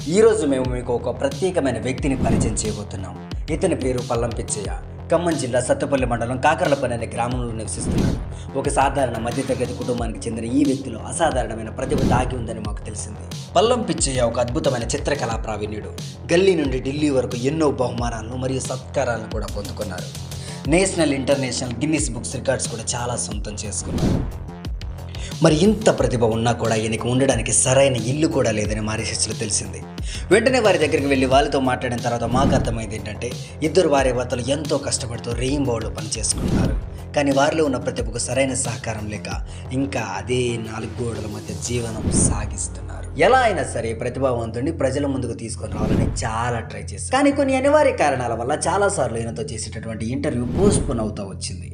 ఈరోజు మేము మీకు ఒక ప్రత్యేకమైన వ్యక్తిని పరిచయం చేయబోతున్నాం. ఇతని పేరు పల్లం పిచ్చయ్య. ఖమ్మం జిల్లా సత్తుపల్లి మండలం కాకర్లపల్లి అనే గ్రామంలో నివసిస్తున్నాడు. ఒక సాధారణ మధ్యతరగతి కుటుంబానికి చెందిన ఈ వ్యక్తిలో అసాధారణమైన ప్రతిభ దాగి ఉందని మాకు తెలిసింది. పల్లం పిచ్చయ్య ఒక అద్భుతమైన చిత్రకళా ప్రావీణ్యుడు. గల్లీ నుండి ఢిల్లీ వరకు ఎన్నో బహుమానాలను మరియు సత్కారాలను కూడా పొందుకున్నారు. National, international, Guinness books records కూడా చాలా సొంతం చేసుకున్నారు. మరి ఇంత ప్రతిభ ఉన్నా కూడా ఈయనకు ఉండడానికి సరైన ఇల్లు కూడా లేదని మా రీసెర్చ్లో తెలిసింది. వెంటనే వారి దగ్గరికి వెళ్ళి వాళ్ళతో మాట్లాడిన తర్వాత మాకు అర్థమైంది ఏంటంటే ఇద్దరు వారి భర్తలు ఎంతో కష్టపడుతూ రెయిన్బోలో పనిచేసుకుంటున్నారు. కానీ వారిలో ఉన్న ప్రతిభకు సరైన సహకారం లేక ఇంకా అదే 4 గోడల మధ్య జీవనం సాగిస్తున్నారు. ఎలా అయినా సరే ప్రతిభావంతుడిని ప్రజల ముందుకు తీసుకొని రావాలని చాలా ట్రై చేశారు. కానీ కొన్ని అనివార్య కారణాల వల్ల చాలాసార్లు ఈయనతో చేసేటటువంటి ఇంటర్వ్యూ పోస్ట్పోన్ అవుతూ వచ్చింది.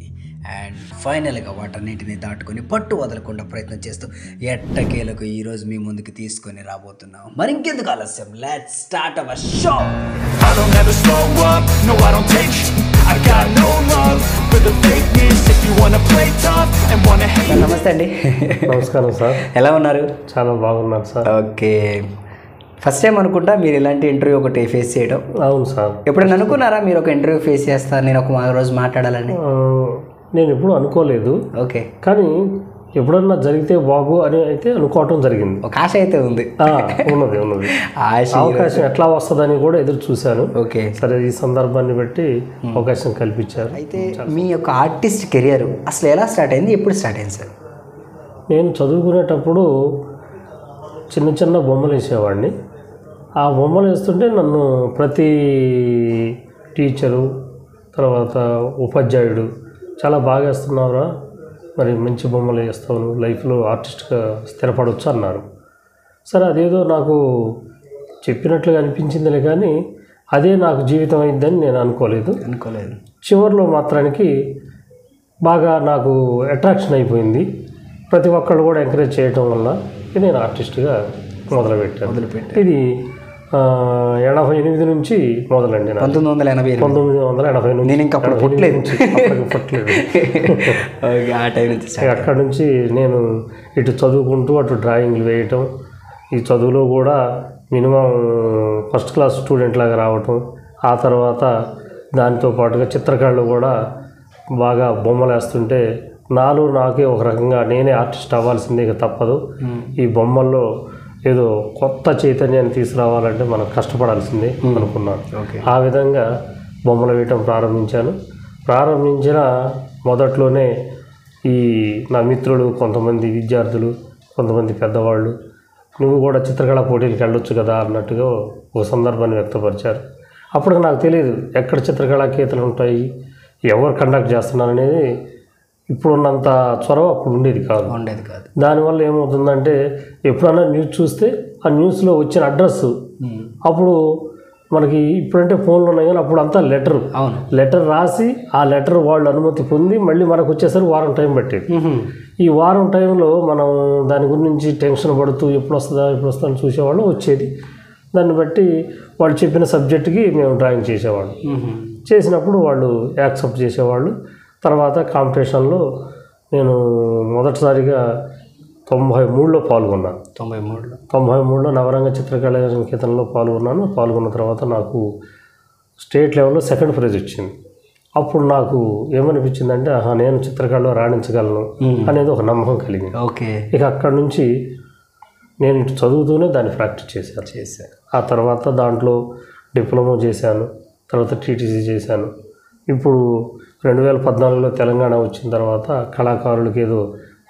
అండ్ ఫైనల్గా వాటన్నింటినీ దాటుకొని పట్టు వదలకుండా ప్రయత్నం చేస్తూ ఎట్టకేలకు ఈరోజు మీ ముందుకు తీసుకొని రాబోతున్నాం. మరి ఇంకెందుకు ఆలస్యం, లెట్స్ స్టార్ట్ అవర్ షో. నమస్తే అండి. నమస్కారం సార్. ఎలా ఉన్నారు? చాలా బాగున్నారు సార్. ఓకే, ఫస్ట్ టైం అనుకుంటా మీరు ఇలాంటి ఇంటర్వ్యూ ఒకటి ఫేస్ చేయడం. అవును సార్. ఎప్పుడైనా అనుకున్నారా మీరు ఒక ఇంటర్వ్యూ ఫేస్ చేస్తారు, నేను ఒక రోజు మాట్లాడాలని? నేను ఎప్పుడు అనుకోలేదు. ఓకే, కానీ ఎప్పుడన్నా జరిగితే బాగు అని అయితే అనుకోవటం జరిగింది. ఒక ఆశ అయితే ఉంది. ఉన్నది అవకాశం ఎట్లా వస్తుందని కూడా ఎదురు చూశాను. ఓకే, సరే ఈ సందర్భాన్ని బట్టి అవకాశం కల్పించారు. అయితే మీ యొక్క ఆర్టిస్ట్ కెరియర్ అసలు ఎలా స్టార్ట్ అయింది, ఎప్పుడు స్టార్ట్ అయింది సార్? నేను చదువుకునేటప్పుడు చిన్న చిన్న బొమ్మలు వేసేవాడిని. ఆ బొమ్మలు వేస్తుంటే నన్ను ప్రతి టీచరు, తర్వాత ఉపాధ్యాయుడు చాలా బాగా వేస్తున్నావురా, మరి మంచి బొమ్మలు వేస్తావు, లైఫ్లో ఆర్టిస్ట్గా స్థిరపడవచ్చు అన్నారు. సరే అదేదో నాకు చెప్పినట్లుగా అనిపించిందిలే, కానీ అదే నాకు జీవితం అయిందని నేను అనుకోలేదు. చివరిలో మాత్రానికి బాగా నాకు అట్రాక్షన్ అయిపోయింది. ప్రతి ఒక్కళ్ళు కూడా ఎంకరేజ్ చేయడం వల్ల నేను ఆర్టిస్ట్గా మొదలుపెట్టాను. ఇది 1988 నుంచి మొదలండి. 1980 నేను ఇంకా పుట్టలేదు. అక్కడ నుంచి నేను ఇటు చదువుకుంటూ అటు డ్రాయింగ్లు వేయటం, ఈ చదువులో కూడా మినిమం ఫస్ట్ క్లాస్ స్టూడెంట్ లాగా రావటం, ఆ తర్వాత దానితో పాటుగా చిత్రకళలు కూడా బాగా బొమ్మలు వేస్తుంటే నాకే ఒక రకంగా నేనే ఆర్టిస్ట్ అవ్వాల్సిందే, ఇక తప్పదు. ఈ బొమ్మల్లో ఏదో కొత్త చైతన్యాన్ని తీసుకురావాలంటే మనం కష్టపడాల్సిందే అనుకున్నాను. ఆ విధంగా బొమ్మలు వేయటం ప్రారంభించిన మొదట్లోనే ఈ నా మిత్రులు, కొంతమంది విద్యార్థులు, కొంతమంది పెద్దవాళ్ళు, నువ్వు కూడా చిత్రకళా పోటీలకు వెళ్ళొచ్చు కదా అన్నట్టుగా ఒక సందర్భాన్ని వ్యక్తపరిచారు. అప్పుడు నాకు తెలియదు ఎక్కడ చిత్రకళా కేతలు ఉంటాయి, ఎవరు కండక్ట్ చేస్తున్నారు అనేది ఇప్పుడున్నంత చొరవ అప్పుడు ఉండేది కాదు. దానివల్ల ఏమవుతుందంటే ఎప్పుడన్నా న్యూస్ చూస్తే ఆ న్యూస్లో వచ్చిన అడ్రస్, అప్పుడు మనకి ఇప్పుడంటే ఫోన్లు ఉన్నాయి కానీ అప్పుడు అంతా లెటర్ రాసి ఆ లెటర్ వాళ్ళు అనుమతి పొంది మళ్ళీ మనకు వచ్చేసరికి వారం టైం పట్టేది. ఈ వారం టైంలో మనం దాని గురించి టెన్షన్ పడుతూ ఎప్పుడు వస్తుందా అని చూసేవాళ్ళు. వచ్చేది, దాన్ని బట్టి వాళ్ళు చెప్పిన సబ్జెక్టుకి మేము డ్రాయింగ్ చేసేవాళ్ళు. చేసినప్పుడు వాళ్ళు యాక్సెప్ట్ చేసేవాళ్ళు. తర్వాత కాంపిటీషన్లో నేను మొదటిసారిగా 93లో పాల్గొన్నాను. 93లో నవరంగ చిత్రకళా నికేతన్లో పాల్గొన్న తర్వాత నాకు స్టేట్ లెవెల్లో సెకండ్ ప్రైజ్ వచ్చింది. అప్పుడు నాకు ఏమనిపించిందంటే నేను చిత్రకళలో రాణించగలను అనేది ఒక నమ్మకం కలిగింది. ఇక అక్కడి నుంచి నేను ఇటు చదువుతూనే దాన్ని ప్రాక్టీస్ చేశాను. ఆ తర్వాత దాంట్లో డిప్లొమా చేశాను, తర్వాత టీటీసీ చేశాను. ఇప్పుడు 2014లో తెలంగాణ వచ్చిన తర్వాత కళాకారులకు ఏదో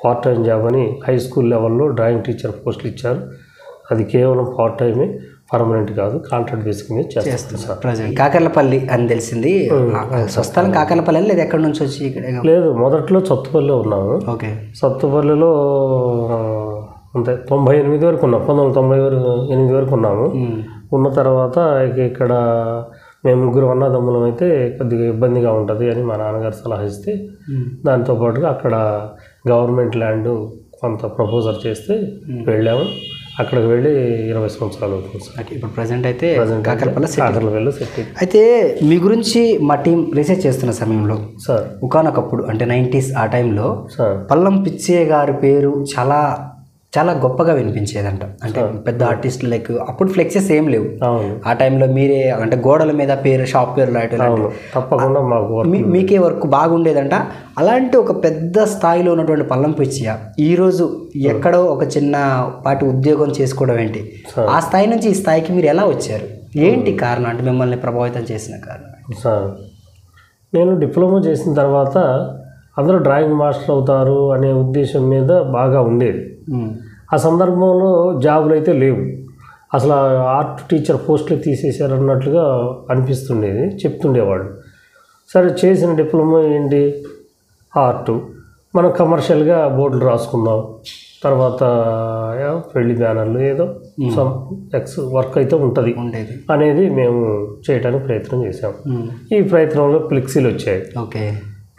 పార్ట్ టైం జాబ్ అని హై స్కూల్ లెవెల్లో డ్రాయింగ్ టీచర్ పోస్టులు ఇచ్చారు. అది కేవలం పార్ట్ టైమే, పర్మనెంట్ కాదు, కాంట్రాక్ట్ బేసిక్ మీద చేస్తాను సార్. కాకర్లపల్లి అని తెలిసింది. స్వస్థలం కాకర్లపల్లి లేదా ఎక్కడి నుంచి వచ్చి ఇక్కడ? లేదు, మొదట్లో సత్తుపల్లిలో ఉన్నాము. సత్తుపల్లిలో అంతే 98 వరకు ఉన్నాం. 1998 వరకు ఉన్నాము. ఉన్న తర్వాత ఇక్కడ మేము 3 అన్నదమ్ములం అయితే కొద్దిగా ఇబ్బందిగా ఉంటుంది అని మా నాన్నగారు సలహా ఇస్తే దాంతోపాటుగా అక్కడ గవర్నమెంట్ ల్యాండ్ కొంత ప్రపోజల్ చేస్తే వెళ్ళాము. అక్కడికి వెళ్ళి 20 సంవత్సరాలు అవుతుంది సార్. ఇప్పుడు ప్రజెంట్ అయితే కాకర్లపల్లి సెట్. అయితే మీ గురించి మా టీం రీసెర్చ్ చేస్తున్న సమయంలో సార్ ఒకానొకప్పుడు అంటే 90s ఆ టైంలో పల్లం పిచ్చయ్య గారి పేరు చాలా గొప్పగా వినిపించేదంట. అంటే పెద్ద ఆర్టిస్టులు లైక్ అప్పుడు ఫ్లెక్సెస్ ఏం లేవు అవును ఆ టైంలో. మీరే అంటే గోడల మీద పేరు షాప్ పేరు రాయటం అవును తప్పకుండా మాకు మీకే వర్క్ బాగుండేదంట. అలాంటి ఒక పెద్ద స్థాయిలో ఉన్నటువంటి పల్లం పిచ్చయ్య ఈరోజు ఎక్కడో ఒక చిన్న పాటి ఉద్యోగం చేసుకోవడం ఏంటి, ఆ స్థాయి నుంచి ఈ స్థాయికి మీరు ఎలా వచ్చారు, ఏంటి కారణం, అంటే మిమ్మల్ని ప్రభావితం చేసిన కారణం? సార్ నేను డిప్లొమా చేసిన తర్వాత అందరూ డ్రాయింగ్ మాస్టర్ అవుతారు అనే ఉద్దేశం మీద బాగా ఉండేది. ఆ సందర్భంలో జాబులు అయితే లేవు, అసలు ఆర్ట్ టీచర్ పోస్టులు తీసేశారు అన్నట్లుగా అనిపిస్తుండేది, చెప్తుండేవాడు. సరే చేసిన డిప్లొమా ఏంటి ఆర్టు, మనం కమర్షియల్గా బోర్డులు రాసుకుందాం, తర్వాత పెళ్లి బ్యానర్లు ఏదో సమ్ ఎక్స్ వర్క్ అయితే ఉంటుంది అనేది మేము చేయడానికి ప్రయత్నం చేసాం. ఈ ప్రయత్నంలో ఫ్లెక్సీలు వచ్చాయి. ఓకే,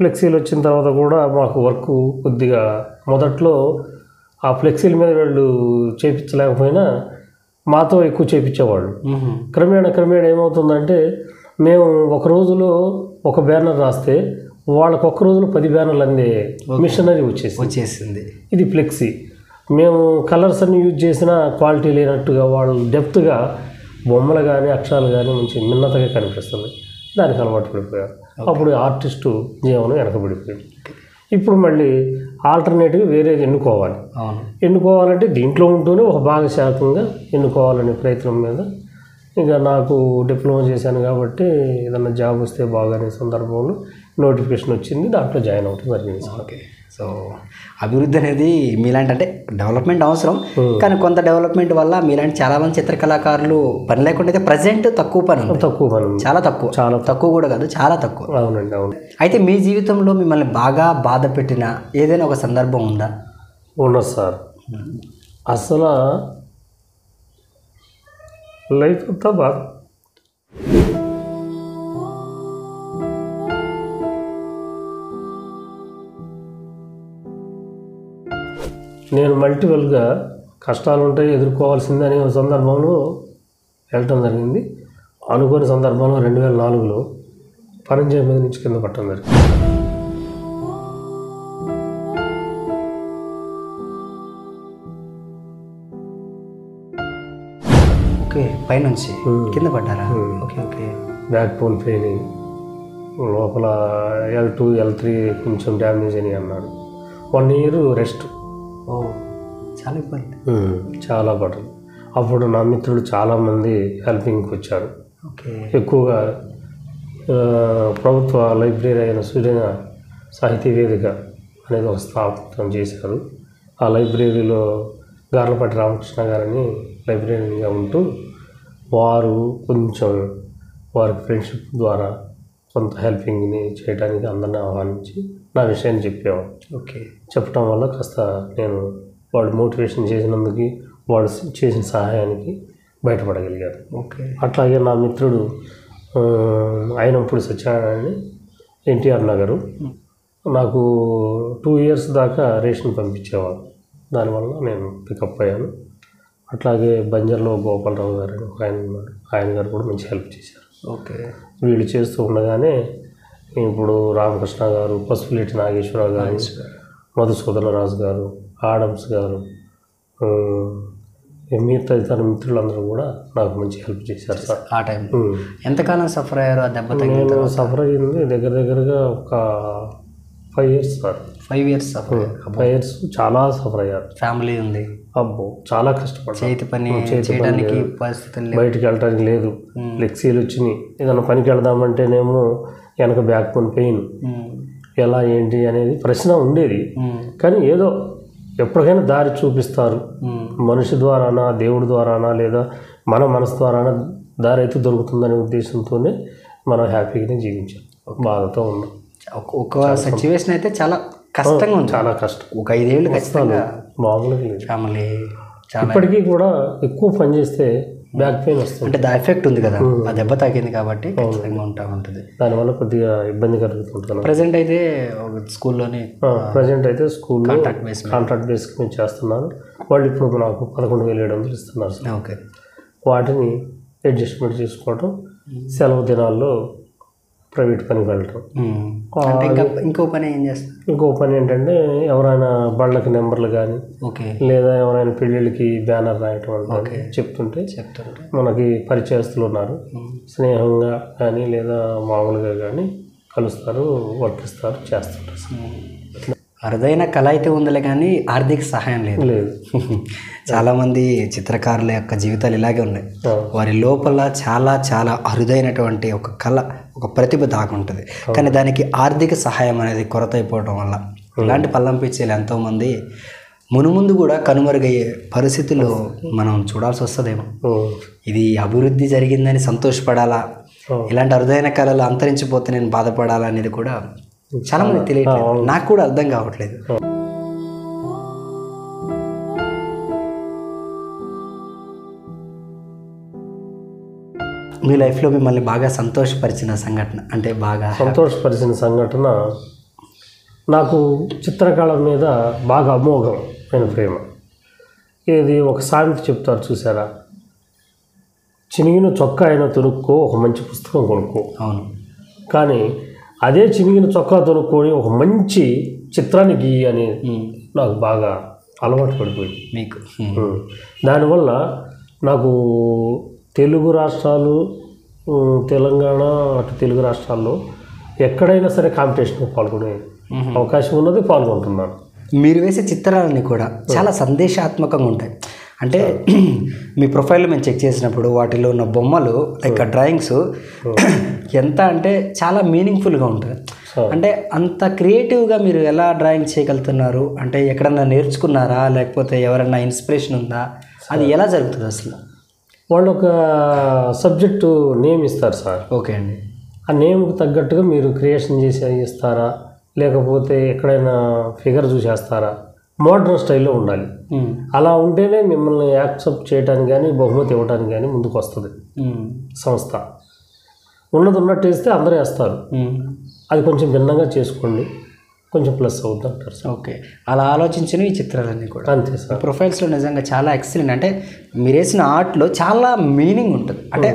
ఫ్లెక్సీలు వచ్చిన తర్వాత కూడా మాకు వర్క్ కొద్దిగా మొదట్లో ఆ ఫ్లెక్సీల మీద వీళ్ళు చేయించలేకపోయినా మాతో ఎక్కువ చేయించేవాళ్ళు. క్రమేణా ఏమవుతుందంటే మేము ఒక రోజులో ఒక బ్యానర్ రాస్తే వాళ్ళకు ఒక్క రోజులో 10 బ్యానర్లు అందే మిషనరీ వచ్చేసింది. ఇది ఫ్లెక్సీ. మేము కలర్స్ అన్ని యూజ్ చేసినా క్వాలిటీ లేనట్టుగా వాళ్ళు డెప్త్గా బొమ్మలు కానీ అక్షరాలు కానీ మంచి మిన్నతగా కనిపిస్తుంది. దానికి అలవాటు పడిపోయారు. అప్పుడు ఆర్టిస్టు జీవనం వెనకబడిపోయింది. ఇప్పుడు మళ్ళీ ఆల్టర్నేటివ్గా వేరేది ఎన్నుకోవాలంటే దీంట్లో ఉంటూనే ఒక భాగశాఖంగా ఎన్నుకోవాలనే ప్రయత్నం మీద ఇక నాకు డిప్లొమా చేశాను కాబట్టి ఏదన్నా జాబ్ వస్తే బాగానే సందర్భంలో నోటిఫికేషన్ వచ్చింది, దాంట్లో జాయిన్ అవ్వడం జరిగింది. ఓకే, సో అభివృద్ధి అనేది మీలాంటి అంటే డెవలప్మెంట్ అవసరం, కానీ కొంత డెవలప్మెంట్ వల్ల మీలాంటి చాలామంది చిత్రకళాకారులు పని లేకుండా అయితే ప్రజెంట్ తక్కువ పని చాలా తక్కువ కూడా కాదు, చాలా తక్కువ. అవునండి, అవును. అయితే మీ జీవితంలో మిమ్మల్ని బాగా బాధ పెట్టిన ఏదైనా ఒక సందర్భం ఉందా? ఉన్నది సార్. అసలు లైఫ్ అంతా బాగా నేను మల్టిపుల్గా కష్టాలు ఉంటాయి ఎదుర్కోవాల్సిందే అనే సందర్భంలో వెళ్ళటం జరిగింది. అనుకోని సందర్భంలో 2004లో పరంజయ మీద నుంచి కింద పట్టడం జరిగింది. ఓకే, పైనుంచి కింద పడ్డారా? ఓకే, బ్యాక్ బోన్ పెయిన్, లోపల L2 L3 కొంచెం డ్యామేజ్ అని అన్నాడు. 1 year రెస్ట్. చాలా ఇబ్బంది, చాలా పడదు. అప్పుడు నా మిత్రులు చాలామంది హెల్పింగ్కి వచ్చారు. ఎక్కువగా ప్రభుత్వ లైబ్రరీ అయిన సూర్య సాహితీ వేదిక అనేది ఒక స్థాపన చేశారు. ఆ లైబ్రరీలో గార్లపాటి రామకృష్ణ గారిని లైబ్రరీగా ఉంటూ వారు కొంచెం వారి ఫ్రెండ్షిప్ ద్వారా కొంత హెల్పింగ్ని చేయడానికి అందరిని ఆహ్వానించి నా విషయాన్ని చెప్పేవాడు. చెప్పడం వల్ల కాస్త నేను వాడు మోటివేషన్ చేసినందుకు వాడు చేసిన సహాయానికి బయటపడగలిగారు. అట్లాగే నా మిత్రుడు అయినంపూడి సత్యనారాయణ ఎన్టీఆర్ నగరు నాకు 2 years దాకా రేషన్ పంపించేవాడు. దానివల్ల నేను పికప్ అయ్యాను. అట్లాగే బంజర్లో గోపాలరావు గారు అని ఒక ఆయన ఉన్నారు, ఆయన గారు కూడా మంచి హెల్ప్ చేశారు. వీళ్ళు చేస్తూ ఉండగానే ఇప్పుడు రామకృష్ణ గారు, పసుపులేటి నాగేశ్వరరావు గారు, మధుసూదన రాజు గారు, ఆడమ్స్ గారు, మిగతా ఇతర మిత్రులందరూ కూడా నాకు మంచి హెల్ప్ చేశారు సార్. ఆ టైం ఎంతకాలం సఫర్ అయ్యారు? ఆ దెబ్బ నేను సఫర్ అయ్యింది దగ్గరగా ఒక 5 years సార్. 5 years 5 years చాలా సఫర్ అయ్యారు. ఫ్యామిలీ ఉంది, అబ్బో చాలా కష్టపడ్డాను. చేతి పని చేయడానికి పరిస్థితులు, బయటికి వెళ్ళడానికి లేదు. ఫ్లెక్సీలు వచ్చినాయి, ఏదైనా పనికి వెళ్దామంటేనేమో వెనక బ్యాక్ బోన్ పెయిన్, ఎలా ఏంటి అనేది ప్రశ్న ఉండేది. కానీ ఏదో ఎప్పటికైనా దారి చూపిస్తారు, మనిషి ద్వారానా దేవుడి ద్వారానా లేదా మన మనసు ద్వారానా దారి అయితే దొరుకుతుందనే ఉద్దేశంతోనే మనం హ్యాపీగానే జీవించాం, బాధతో ఉన్నాం. ఒక సిచ్యువేషన్ అయితే చాలా కష్టంగా ఉంది, చాలా కష్టం. ఒక 5 ఏళ్ళు ఖచ్చితంగా మామూలుగా లేదు. ఫ్యామిలీ ఇప్పటికీ కూడా ఎక్కువ పని చేస్తే బ్యాక్ పెయిన్ వస్తుంది, అంటే దా ఎఫెక్ట్ ఉంది కదా, ఆ దెబ్బ తాకింది కాబట్టి ఖచ్చితంగా ఉంటుంది. దానివల్ల కొద్దిగా ఇబ్బంది కలుగుతుంటుంది. ప్రజెంట్ అయితే స్కూల్లోనే కాంట్రాక్ట్ బేస్కి నేను చేస్తున్నాను. వాళ్ళు ఇప్పుడు నాకు 11,700 ఇస్తున్నారు సార్. ఓకే, వాటిని అడ్జస్ట్మెంట్ చేసుకోవటం, సెలవు దినాల్లో ప్రైవేట్ పనికి వెళ్ళటం. ఇంకో పని ఏం చేస్తారు? ఇంకో పని ఏంటంటే ఎవరైనా బండ్లకి నెంబర్లు కానీ ఓకే లేదా ఎవరైనా పెళ్ళిళ్ళకి బ్యానర్ రాయటం అంటే చెప్తుంటే మనకి పరిచయస్తులు ఉన్నారు, స్నేహంగా కానీ లేదా మామూలుగా కానీ కలుస్తారు, వర్క్ ఇస్తారు, చేస్తుంటారు. అరుదైన కళ అయితే ఉందిలే కానీ ఆర్థిక సహాయం లేదు. చాలామంది చిత్రకారుల యొక్క జీవితాలు ఇలాగే ఉన్నాయి. వారి లోపల చాలా చాలా అరుదైనటువంటి ఒక కళ, ఒక ప్రతిభ దాగుంటుంది, కానీ దానికి ఆర్థిక సహాయం అనేది కొరత అయిపోవడం వల్ల ఇలాంటి పల్లం పిచ్చేలు ఎంతోమంది మునుముందు కూడా కనుమరుగయ్యే పరిస్థితులు మనం చూడాల్సి వస్తుందేమో. ఇది అభివృద్ధి జరిగిందని సంతోషపడాలా, ఇలాంటి అరుదైన కళలు అంతరించిపోతే నేను బాధపడాలా అనేది కూడా చాలా మంది తెలియట్లేదు, నాకు కూడా అర్థం కావట్లేదు. మీ లైఫ్లో మిమ్మల్ని బాగా సంతోషపరిచిన సంఘటన, అంటే బాగా సంతోషపరిచిన సంఘటన, నాకు చిత్రకళ మీద బాగా అమోఘమైన ప్రేమ. ఇది ఒక సామెత చెప్తారు చూసారా, చినిగిన చొక్కా అయినా తొనుక్కో, ఒక మంచి పుస్తకం కొనుక్కో. అవును, కానీ అదే చినిగిన చొక్కా తొనుక్కొని ఒక మంచి చిత్రాన్ని గీయి అని నాకు బాగా అలవాటు పడిపోయింది మీకు. దానివల్ల నాకు తెలుగు రాష్ట్రాలు, తెలంగాణ, అటు తెలుగు రాష్ట్రాల్లో ఎక్కడైనా సరే కాంపిటీషన్లో పాల్గొనే అవకాశం ఉన్నది, పాల్గొంటున్నాను. మీరు వేసే చిత్రాలన్నీ కూడా చాలా సందేశాత్మకంగా ఉంటాయి. అంటే మీ ప్రొఫైల్లో మేము చెక్ చేసినప్పుడు వాటిలో ఉన్న బొమ్మలు లైక్ డ్రాయింగ్స్ ఎంత అంటే చాలా మీనింగ్ఫుల్గా ఉంటుంది. అంటే అంత క్రియేటివ్గా మీరు ఎలా డ్రాయింగ్ చేయగలుగుతున్నారు? అంటే ఎక్కడన్నా నేర్చుకున్నారా, లేకపోతే ఎవరన్నా ఇన్స్పిరేషన్ ఉందా? అది ఎలా జరుగుతుంది అసలు? వాళ్ళు ఒక సబ్జెక్టు నేమ్ ఇస్తారు సార్. ఓకే అండి. ఆ నేమ్కి తగ్గట్టుగా మీరు క్రియేషన్ చేసి ఇస్తారా, లేకపోతే ఎక్కడైనా ఫిగర్ చూసేస్తారా? మోడర్న్ స్టైల్లో ఉండాలి. అలా ఉంటేనే మిమ్మల్ని యాక్సెప్ట్ చేయడానికి కానీ బహుమతి ఇవ్వడానికి కానీ ముందుకు వస్తుంది సంస్థ. ఉన్నది ఉన్నట్టు వేస్తే అందరూ వేస్తారు, అది కొంచెం భిన్నంగా చేసుకోండి, కొంచెం ప్లస్ అవుతుంది అంటారు సార్. ఓకే, అలా ఆలోచించిన ఈ చిత్రాలన్నీ కూడా అంతే సార్. ప్రొఫైల్స్లో నిజంగా చాలా ఎక్సలెంట్. అంటే మీరు వేసిన ఆర్ట్లో చాలా మీనింగ్ ఉంటుంది. అంటే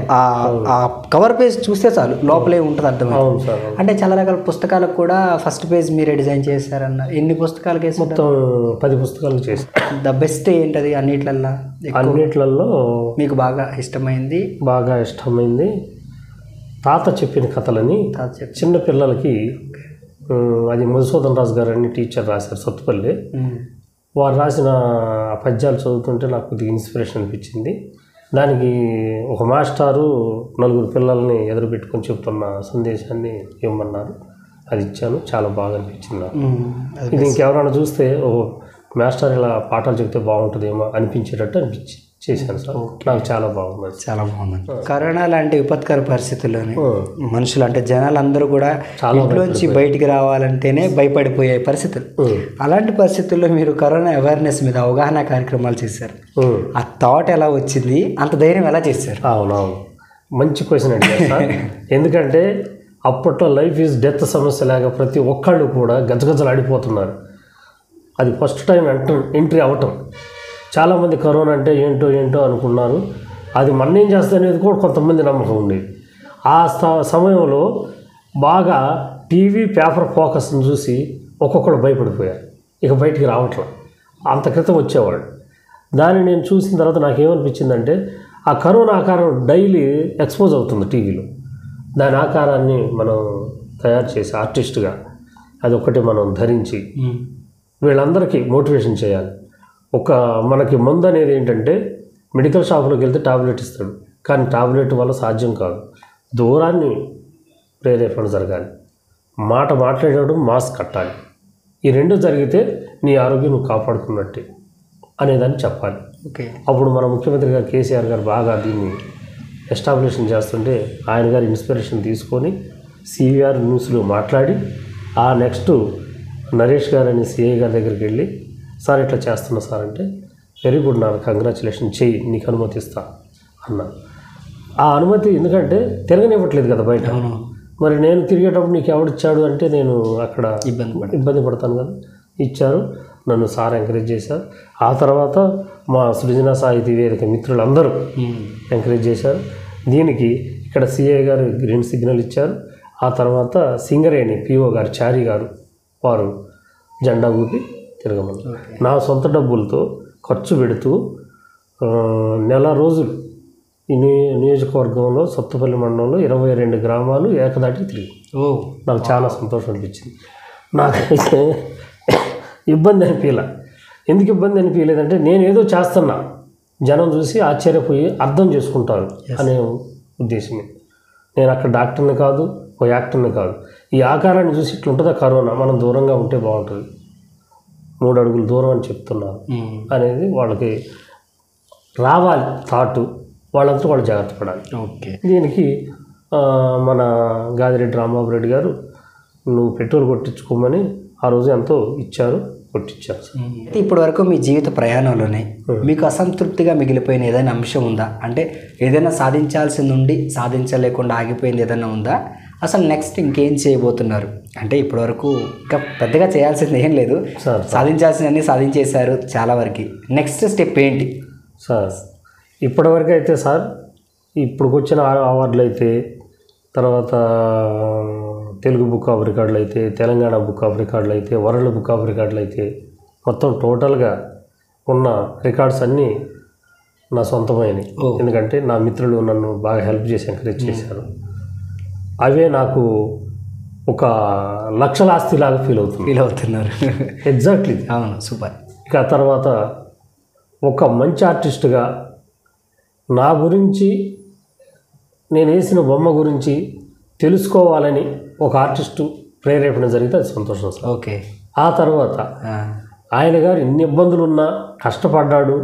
ఆ కవర్ పేజ్ చూస్తే చాలు లోపలే ఉంటుంది అర్థమైంది. అవును సార్. అంటే చాలా రకాల పుస్తకాలకు కూడా ఫస్ట్ పేజ్ మీరే డిజైన్ చేశారన్న. ఎన్ని పుస్తకాలకి వేసి? మొత్తం 10 పుస్తకాలు చేసి. ద బెస్ట్ ఏంటది అన్నిట్లల్లో? అన్నిట్లలో మీకు బాగా ఇష్టమైంది? బాగా ఇష్టమైంది తాత చెప్పిన కథలని. చిన్న పిల్లలకి అది మధుసూదన్ రాజు గారు అని టీచర్ రాశారు సత్తుపల్లి. వారు రాసిన పద్యాలు చదువుతుంటే నాకు కొద్దిగా ఇన్స్పిరేషన్ అనిపించింది. దానికి ఒక మాస్టారు 4 పిల్లల్ని ఎదురు పెట్టుకొని చెప్తున్న సందేశాన్ని ఇవ్వమన్నారు, అది ఇచ్చాను. చాలా బాగా అనిపించింది నాకు. ఇది ఇంకెవరైనా చూస్తే ఓ మాస్టర్ ఇలా పాఠాలు చెప్తే బాగుంటుందేమో అనిపించేటట్టు చేశాను సార్. నాకు చాలా బాగుంది. చాలా బాగుంది. కరోనా లాంటి విపత్కర పరిస్థితుల్లోనే మనుషులు, అంటే జనాలందరూ కూడా ఇంట్లోంచి బయటికి రావాలంటేనే భయపడిపోయే పరిస్థితులు. అలాంటి పరిస్థితుల్లో మీరు కరోనా అవేర్నెస్ మీద అవగాహన కార్యక్రమాలు చేశారు. ఆ థాట్ ఎలా వచ్చింది? అంత ధైర్యం ఎలా చేశారు? అవునవును, మంచి క్వశ్చన్ అడిగారు సార్. ఎందుకంటే అప్పట్లో లైఫ్ ఈజ్ డెత్ సమస్య లాగా ప్రతి ఒక్కళ్ళు కూడా గజగజలాడిపోతున్నారు. అది ఫస్ట్ టైం ఎంట్రీ అవ్వటం. చాలామంది కరోనా అంటే ఏంటో అనుకున్నారు. అది మన ఏం చేస్తుంది అనేది కూడా కొంతమంది నమ్మకం ఉండేది. ఆ సమయంలో బాగా టీవీ పేపర్ ఫోకస్ని చూసి ఒక్కొక్కడు భయపడిపోయారు, ఇక బయటికి రావట్లేదు. అంత క్రితం వచ్చేవాడు. దాన్ని నేను చూసిన తర్వాత నాకేమనిపించిందంటే ఆ కరోనా ఆకారం డైలీ ఎక్స్పోజ్ అవుతుంది టీవీలో. దాని ఆకారాన్ని మనం తయారు చేసి ఆర్టిస్ట్గా అదొక్కటి మనం ధరించి వీళ్ళందరికీ మోటివేషన్ చేయాలి. మనకి మందు అనేది ఏంటంటే మెడికల్ షాప్లోకి వెళ్తే టాబ్లెట్ ఇస్తాడు, కానీ టాబ్లెట్ వల్ల సాధ్యం కాదు. దూరాన్ని ప్రేరేపణ జరగాలి, మాట మాట్లాడేటప్పుడు మాస్క్ కట్టాలి. ఈ 2 జరిగితే నీ ఆరోగ్యం నువ్వు కాపాడుకున్నట్టే అనేదాన్ని చెప్పాలి. ఓకే, అప్పుడు మన ముఖ్యమంత్రి గారు కేసీఆర్ గారు బాగా దీన్ని ఎస్టాబ్లిషన్ చేస్తుంటే ఆయన గారు ఇన్స్పిరేషన్ తీసుకొని సివిఆర్ న్యూస్లో మాట్లాడి ఆ నెక్స్ట్ నరేష్ గారు అని సిఐ గారి దగ్గరికి వెళ్ళి సార్ ఇట్లా చేస్తున్నా సార్ అంటే వెరీ గుడ్ నాన్న, కంగ్రాచులేషన్, చెయ్యి, నీకు అనుమతి ఇస్తా అన్నాను. ఆ అనుమతి ఎందుకంటే తిరగనివ్వట్లేదు కదా బయట. మరి నేను తిరిగేటప్పుడు నీకు ఎవడిచ్చాడు అంటే నేను అక్కడ ఇబ్బంది పడతాను కదా. ఇచ్చారు, నన్ను సార్ ఎంకరేజ్ చేశారు. ఆ తర్వాత మా సృజన సాహితీ వేదిక మిత్రులందరూ ఎంకరేజ్ చేశారు. దీనికి ఇక్కడ సిఐ గారు గ్రీన్ సిగ్నల్ ఇచ్చారు. ఆ తర్వాత సింగరేణి పిఓ గారు చారి గారు వారు జెండా ఊపి తిరగమని. నా సొంత డబ్బులతో ఖర్చు పెడుతూ నెల రోజులు ఈ నియోజకవర్గంలో సత్తుపల్లి మండలంలో 22 గ్రామాలు ఏకదాటికి తిరిగి నాకు చాలా సంతోషం అనిపించింది. నాకైతే ఇబ్బంది అనిపించలే. ఎందుకు ఇబ్బంది అనిపించలేదంటే నేను ఏదో చేస్తున్నా, జనం చూసి ఆశ్చర్యపోయి అర్థం చేసుకుంటారు అనే ఉద్దేశమే. నేను అక్కడ డాక్టర్ని కాదు, ఓ యాక్టర్ని కాదు. ఈ ఆకారాన్ని చూసి ఇట్లుంటుందా కరోనా, మనం దూరంగా ఉంటే బాగుంటుంది, 3 అడుగులు దూరం అని చెప్తున్నారు అనేది వాళ్ళకి రావాలి థాటు. వాళ్ళంతా వాళ్ళు జాగ్రత్త పడాలి. ఓకే. దీనికి మన గాదిరెడ్డి రాంబాబు రెడ్డి గారు నువ్వు పెట్రోల్ కొట్టించుకోమని ఆ రోజు ఎంతో ఇచ్చారు, కొట్టించారు. ఇప్పటి వరకు మీ జీవిత ప్రయాణంలోనే మీకు అసంతృప్తిగా మిగిలిపోయిన ఏదైనా అంశం ఉందా? అంటే ఏదైనా సాధించాల్సింది ఉండి సాధించలేకుండా ఆగిపోయింది ఏదైనా ఉందా? అసలు నెక్స్ట్ ఇంకేం చేయబోతున్నారు? అంటే ఇప్పటివరకు ఇంకా పెద్దగా చేయాల్సింది ఏం లేదు, సాధించాల్సిందన్నీ సాధించేశారు చాలా వరకు. నెక్స్ట్ స్టెప్ ఏంటి సార్? ఇప్పటివరకు అయితే సార్ ఇప్పుడు వచ్చిన అవార్డులు అయితే, తర్వాత తెలుగు బుక్ ఆఫ్ రికార్డులు అయితే, తెలంగాణ బుక్ ఆఫ్ రికార్డులు అయితే, వరల్డ్ బుక్ ఆఫ్ రికార్డులు అయితే, మొత్తం టోటల్గా ఉన్న రికార్డ్స్ అన్నీ నా సొంతమైనవి. ఎందుకంటే నా మిత్రులు నన్ను బాగా హెల్ప్ చేసి ఎంకరేజ్ చేశారు. అవే నాకు ఒక లక్షల ఆస్తిలాగా ఫీల్ అవుతున్నారు. ఎగ్జాక్ట్లీ. అవును, సూపర్. ఇక తర్వాత ఒక మంచి ఆర్టిస్టుగా నా గురించి, నేను వేసిన బొమ్మ గురించి తెలుసుకోవాలని ఒక ఆర్టిస్టు ప్రేరేపణ జరిగితే అది సంతోషం సార్. ఓకే. ఆ తర్వాత ఆయన గారు ఇన్ని ఇబ్బందులు ఉన్నా కష్టపడ్డాడు,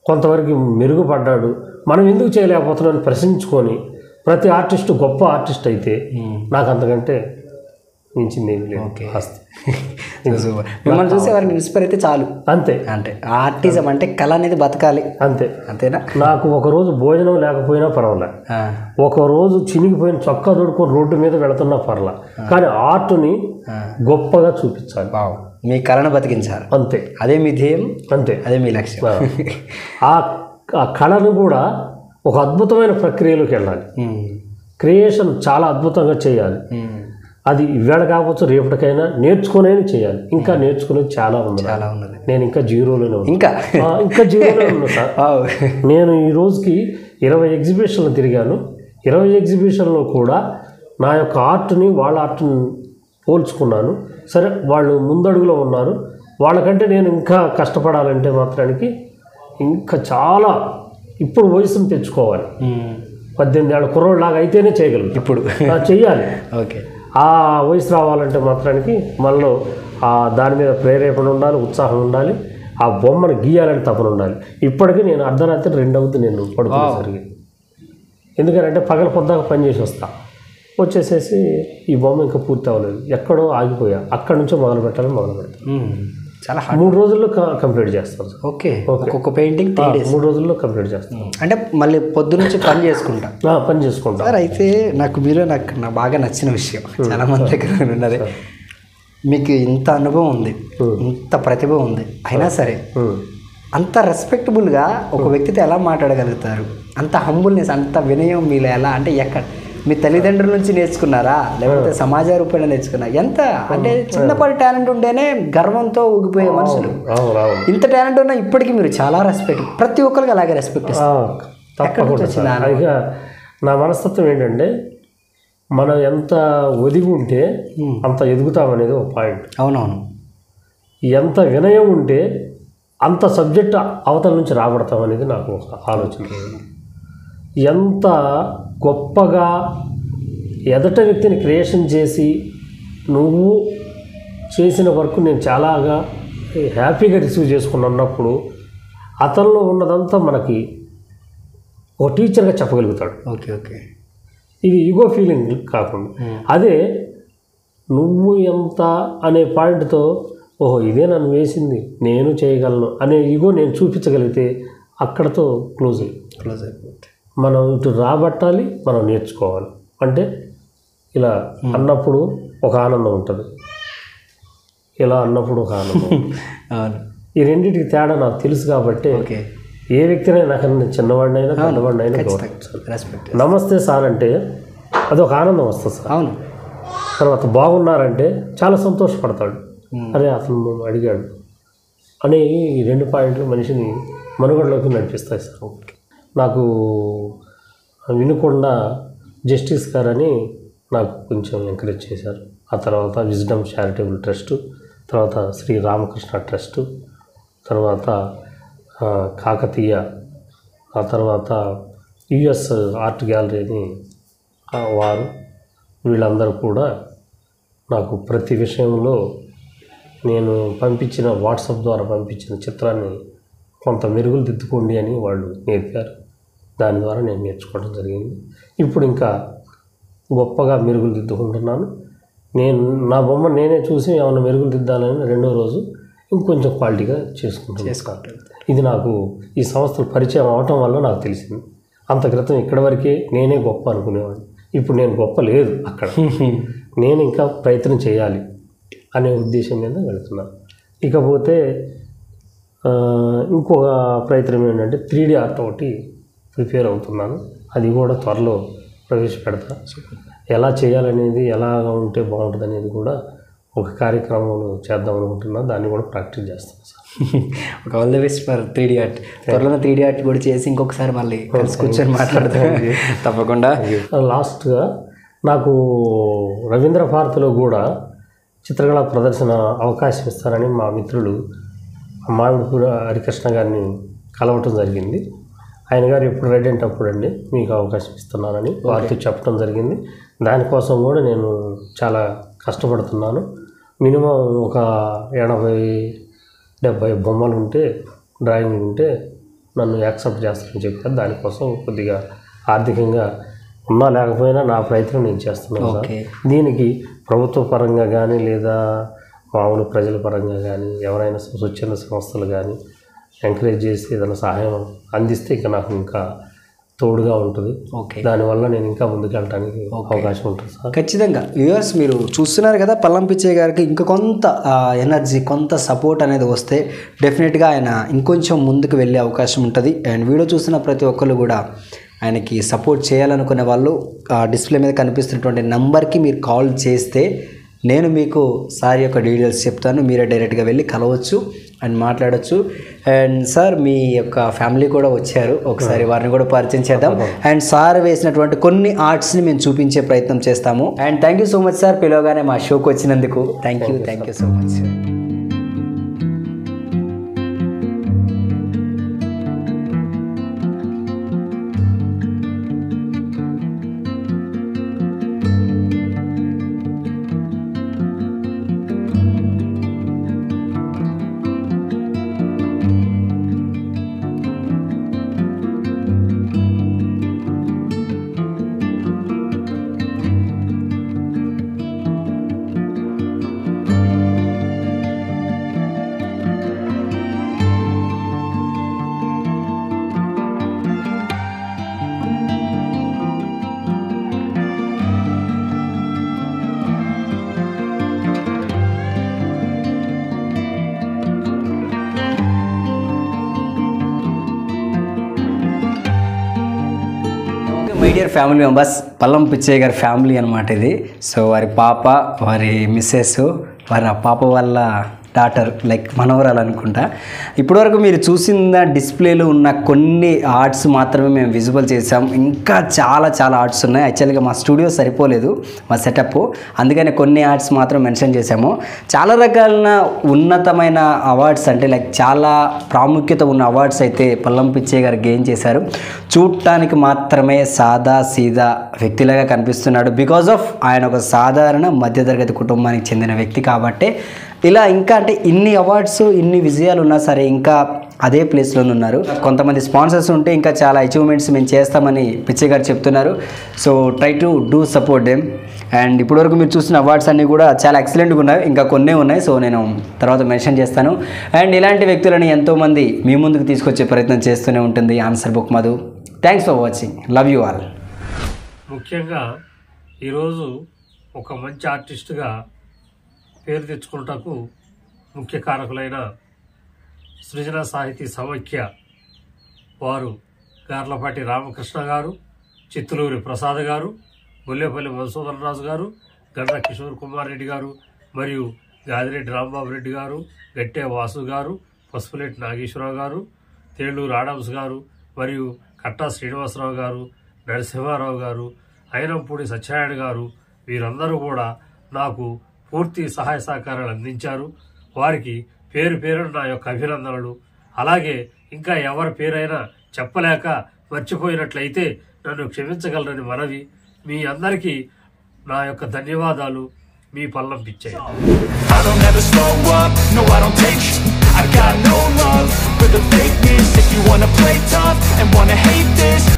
కొంతవరకు మెరుగుపడ్డాడు, మనం ఎందుకు చేయలేకపోతున్నాం అని ప్రశ్నించుకొని ప్రతి ఆర్టిస్టు గొప్ప ఆర్టిస్ట్ అయితే నాకు అంతకంటే మించింది ఏమి లేదు. ఓకే. మిమ్మల్ని చూసి ఎవరిని ఇన్స్పైర్ అయితే చాలు. అంతే. అంటే ఆర్టిజం అంటే కళ అనేది బతకాలి, అంతే. అంతేనా? నాకు ఒకరోజు భోజనం లేకపోయినా పర్వాలే, ఒకరోజు చినిగిపోయిన చొక్కా దొడుకొని రోడ్డు మీద వెళుతున్నా పర్లా, కానీ ఆర్ట్ని గొప్పగా చూపించాలి, మీ కళను బతికించాలి, అంతే. అదే మీ ధ్యేయం, అంతే. అదే మీ లక్ష్యం. ఆ కళను కూడా ఒక అద్భుతమైన ప్రక్రియలోకి వెళ్ళాలి. క్రియేషన్ చాలా అద్భుతంగా చేయాలి. అది ఇవాళ కావచ్చు, రేపటికైనా నేర్చుకునేది చేయాలి. ఇంకా నేర్చుకునేది చాలా ఉన్నది. నేను ఇంకా జీరోలోనే ఉన్నా, ఇంకా జీరోలోనే ఉన్నా సార్. నేను ఈ రోజుకి 20 ఎగ్జిబిషన్లు తిరిగాను. 20 ఎగ్జిబిషన్లో కూడా నా యొక్క ఆర్ట్ని వాళ్ళ ఆర్ట్ని పోల్చుకున్నాను. సరే, వాళ్ళు ముందడుగులో ఉన్నారు, వాళ్ళకంటే నేను ఇంకా కష్టపడాలంటే మాత్రానికి ఇంకా చాలా ఇప్పుడు వయసును తెచ్చుకోవాలి. 18 ఏళ్ళ కుర్రోడ్లాగా అయితేనే చేయగలను, ఇప్పుడు చెయ్యాలి. ఓకే. ఆ వయసు రావాలంటే మాత్రానికి మనలో దాని మీద ప్రేరేపణ ఉండాలి, ఉత్సాహం ఉండాలి, ఆ బొమ్మను గీయాలని తపన ఉండాలి. ఇప్పటికీ నేను అర్ధరాత్రి 2 అవుతుంది నేను పడుకునేసరికి. ఎందుకంటే పగల పొద్దాక పనిచేసి వచ్చేసేసి ఈ బొమ్మ ఇంకా పూర్తి అవ్వలేదు, ఎక్కడో ఆగిపోయా, అక్కడి నుంచో మొదలు పెట్టాలని మొదలు పెడతాను. చాలా 3 రోజుల్లో కంప్లీట్ చేస్తాను. ఓకే. ఒక్కొక్క పెయింటింగ్ 3 రోజుల్లో కంప్లీట్ చేస్తాను. అంటే మళ్ళీ పొద్దు నుంచి పని చేసుకుంటా సార్. అయితే నాకు బాగా నచ్చిన విషయం, చాలా మంది దగ్గర ఉన్నది, మీకు ఇంత అనుభవం ఉంది, ఇంత ప్రతిభ ఉంది, అయినా సరే అంత రెస్పెక్టబుల్గా ఒక వ్యక్తితో ఎలా మాట్లాడగలుగుతారు? అంత హంబుల్నెస్, అంత వినయం మీలో ఎలా? అంటే ఎక్కడ మీ తల్లిదండ్రుల నుంచి నేర్చుకున్నారా, లేకపోతే సమాజ రూపేణ నేర్చుకున్నారా? ఎంత అంటే చిన్నపాటి టాలెంట్ ఉంటేనే గర్వంతో ఊగిపోయే మనుషులు, ఇంత టాలెంట్ ఉన్నా ఇప్పటికీ మీరు చాలా రెస్పెక్ట్, ప్రతి ఒక్కరికి అలాగే రెస్పెక్ట్ ఇస్తారు. నా మనస్తత్వం ఏంటంటే, మనం ఎంత ఒదిగి ఉంటే అంత ఎదుగుతామనేది ఒక పాయింట్. అవునవును. ఎంత వినయం ఉంటే అంత సబ్జెక్ట్ అవతల నుంచి రాబడతామనేది నాకు ఒక ఆలోచన. ఎంత గొప్పగా ఎదట వ్యక్తిని క్రియేషన్ చేసి నువ్వు చేసిన వర్క్ నేను చాలాగా హ్యాపీగా రిసీవ్ చేసుకున్నప్పుడు అతనిలో ఉన్నదంతా మనకి ఒక టీచర్గా చెప్పగలుగుతాడు. ఓకే. ఓకే. ఇది ఈగో ఫీలింగ్ కాకుండా, అదే నువ్వు ఎంత అనే పాయింట్తో ఓహో ఇదే నన్ను వేసింది, నేను చేయగలను అనే ఈగో నేను చూపించగలిగితే అక్కడతో క్లోజ్ అయిపోతుంది. మనం ఇటు రాబట్టాలి, మనం నేర్చుకోవాలి. అంటే ఇలా అన్నప్పుడు ఒక ఆనందం ఉంటుంది, ఇలా అన్నప్పుడు ఒక ఆనందం. ఈ రెండింటికి తేడా నాకు తెలుసు కాబట్టి ఏ వ్యక్తినైనా, నాకన్నా చిన్నవాడినైనా పెద్దవాడినైనా గౌరవించాలి. నమస్తే సార్ అంటే అదొక ఆనందం వస్తుంది సార్. అవును. తర్వాత బాగున్నారంటే చాలా సంతోషపడతాడు, అరే అతను అడిగాడు అనే ఈ 2 పాయింట్లు మనిషిని మనుగడలోకి నడిపిస్తాయి సార్. నాకు వినుకొండ జస్టిస్ గారని నాకు కొంచెం ఎంకరేజ్ చేశారు. ఆ తర్వాత విజ్డమ్ చారిటబుల్ ట్రస్ట్, తర్వాత శ్రీ రామకృష్ణ ట్రస్ట్, తర్వాత కాకతీయ, ఆ తర్వాత యుఎస్ ఆర్ట్ గ్యాలరీని వారు, వీళ్ళందరూ కూడా నాకు ప్రతి విషయంలో నేను పంపించిన వాట్సాప్ ద్వారా పంపించిన చిత్రాన్ని కొంత మెరుగులు దిద్దుకోండి అని వాళ్ళు నేర్పారు. దాని ద్వారా నేను నేర్చుకోవడం జరిగింది. ఇప్పుడు ఇంకా గొప్పగా మెరుగులు దిద్దుకుంటున్నాను. నేను నా బొమ్మ నేనే చూసి ఏమైనా మెరుగులు దిద్దాలని రెండో రోజు ఇంకొంచెం క్వాలిటీగా చేసుకుంటాను. ఇది నాకు ఈ సంస్థలు పరిచయం అవటం వల్ల నాకు తెలిసింది. అంత క్రితం ఇక్కడ వరకే నేనే గొప్ప అనుకునేవాడిని. ఇప్పుడు నేను గొప్ప లేదు అక్కడ, నేను ఇంకా ప్రయత్నం చేయాలి అనే ఉద్దేశం మీద వెళుతున్నాను. ఇకపోతే ఇంకొక ప్రయత్నం ఏంటంటే 3D ఆర్ట్ ఒకటి ప్రిపేర్ అవుతున్నాను. అది కూడా త్వరలో ప్రవేశపెడతా. ఎలా చేయాలనేది, ఎలా ఉంటే బాగుంటుంది అనేది కూడా ఒక కార్యక్రమంలో చేద్దాం అనుకుంటున్నాను. దాన్ని కూడా ప్రాక్టీస్ చేస్తాను సార్. ఒక all the best for 3D art. త్వరలో 3D ఆర్ట్ కూడా చేసి ఇంకొకసారి మళ్ళీ కలిసి కూర్చొని మాట్లాడతాం తప్పకుండా. లాస్ట్గా నాకు రవీంద్ర భారతిలో కూడా చిత్రకళా ప్రదర్శన అవకాశం ఇస్తారని మా మిత్రులు మామిడిపూడి హరికృష్ణ గారిని కలవటం జరిగింది. ఆయన గారు ఎప్పుడు రెడీ అంటే అప్పుడండి మీకు అవకాశం ఇస్తున్నానని వారితో చెప్పడం జరిగింది. దానికోసం కూడా నేను చాలా కష్టపడుతున్నాను. మినిమం ఒక 80-70 బొమ్మలు ఉంటే, డ్రాయింగ్ ఉంటే నన్ను యాక్సెప్ట్ చేస్తారని చెప్పారు. దానికోసం కొద్దిగా ఆర్థికంగా ఉన్నా లేకపోయినా నా ప్రయత్నం నేను చేస్తున్నాను సార్. దీనికి ప్రభుత్వ పరంగా కానీ లేదా మామూలు ప్రజల పరంగా కానీ ఎవరైనా స్వచ్ఛంద సంస్థలు కానీ ఎంకరేజ్ చేసి ఏదైనా సహాయం అందిస్తే ఇక నాకు ఇంకా తోడుగా ఉంటుంది. దానివల్ల నేను ఇంకా ముందుకెళ్ళడానికి అవకాశం ఉంటుంది సార్. ఖచ్చితంగా. వ్యూవర్స్ మీరు చూస్తున్నారు కదా, పల్లం పిచ్చయ్య గారికి ఇంకా కొంత ఎనర్జీ, కొంత సపోర్ట్ అనేది వస్తే డెఫినెట్గా ఆయన ఇంకొంచెం ముందుకు వెళ్ళే అవకాశం ఉంటుంది. అండ్ వీడియో చూస్తున్న ప్రతి ఒక్కరు కూడా ఆయనకి సపోర్ట్ చేయాలనుకునే వాళ్ళు డిస్ప్లే మీద కనిపిస్తున్నటువంటి నంబర్కి మీరు కాల్ చేస్తే నేను మీకు సార్ యొక్క డీటెయిల్స్ చెప్తాను. మీరే డైరెక్ట్గా వెళ్ళి కలవచ్చు అండ్ మాట్లాడచ్చు. అండ్ సార్ మీ యొక్క ఫ్యామిలీ కూడా వచ్చారు, ఒకసారి వారిని కూడా పరిచయం చేద్దాం. అండ్ సార్ వేసినటువంటి కొన్ని ఆర్ట్స్ని మేము చూపించే ప్రయత్నం చేస్తాము. And thank you so much sir, పిలవగానే మా షోకి వచ్చినందుకు thank you so much sir. My dear family members, Pallam Pitchaiah గారి ఫ్యామిలీ అనమాట ఇది. సో వారి పాప, వారి మిస్సెస్, వారి ఆ పాప వాళ్ళ డాటర్, లైక్ మనవరాలు అనుకుంటా. ఇప్పటివరకు మీరు చూసిన డిస్ప్లేలో ఉన్న కొన్ని ఆర్ట్స్ మాత్రమే మేము విజిబుల్ చేసాం. ఇంకా చాలా ఆర్ట్స్ ఉన్నాయి. యాక్చువల్గా మా స్టూడియో సరిపోలేదు, మా సెటప్, అందుకని కొన్ని ఆర్ట్స్ మాత్రం మెన్షన్ చేసాము. చాలా రకాల ఉన్నతమైన అవార్డ్స్, అంటే లైక్ చాలా ప్రాముఖ్యత ఉన్న అవార్డ్స్ అయితే పల్లం పిచ్చయ్య గారు గెయిన్ చేశారు. చూడటానికి మాత్రమే సాదా సీదా వ్యక్తిలాగా కనిపిస్తున్నాడు. బికాజ్ ఆఫ్ ఆయన ఒక సాధారణ మధ్యతరగతి కుటుంబానికి చెందిన వ్యక్తి కాబట్టి ఇలా ఇంకా అంటే ఇన్ని అవార్డ్స్, ఇన్ని విజయాలు ఉన్నా సరే ఇంకా అదే ప్లేస్లోనే ఉన్నారు. కొంతమంది స్పాన్సర్స్ ఉంటే ఇంకా చాలా అచీవ్మెంట్స్ మేము చేస్తామని పిచ్చయ్య గారు చెప్తున్నారు. So try to do support them. And ఇప్పటివరకు మీరు చూసిన అవార్డ్స్ అన్నీ కూడా చాలా ఎక్సలెంట్గా ఉన్నాయి, ఇంకా కొన్నే ఉన్నాయి. సో నేను తర్వాత మెన్షన్ చేస్తాను. అండ్ ఇలాంటి వ్యక్తులని ఎంతోమంది మీ ముందుకు తీసుకొచ్చే ప్రయత్నం చేస్తూనే ఉంటుంది answer book Madhu. Thanks for watching, love you all. ముఖ్యంగా ఈరోజు ఒక మంచి ఆర్టిస్టుగా పేరు తెచ్చుకున్నటకు ముఖ్య కారకులైన సృజన సాహితీ సమైక్య వారు గార్లపాటి రామకృష్ణ గారు, చిత్తలూరి ప్రసాద్ గారు, ముల్లేపల్లి మధుసూదన్ రాజు గారు, గండ్ర కిషోర్ కుమార్ రెడ్డి గారు, మరియు గాదిరెడ్డి రాంబాబు రెడ్డి గారు, గట్టె వాసు గారు, పసుపులేటి నాగేశ్వరరావు గారు, తేళ్లూరు ఆడమ్స్ గారు, మరియు కట్టా శ్రీనివాసరావు గారు, నరసింహారావు గారు, అయినంపూడి సత్యనారాయణ గారు, వీరందరూ కూడా నాకు పూర్తి సహాయ సహకారాలు అందించారు. వారికి పేరు పేరున నా యొక్క అభినందనలు. అలాగే ఇంకా ఎవరి పేరైనా చెప్పలేక మర్చిపోయినట్లయితే నన్ను క్షమించగలరని మనవి. మీ అందరికీ నా యొక్క ధన్యవాదాలు. మీ పల్లం Pichaiah. I don't ever slow up, no I don't take I got no love for the fakeness. If you wanna play tough and wanna hate this,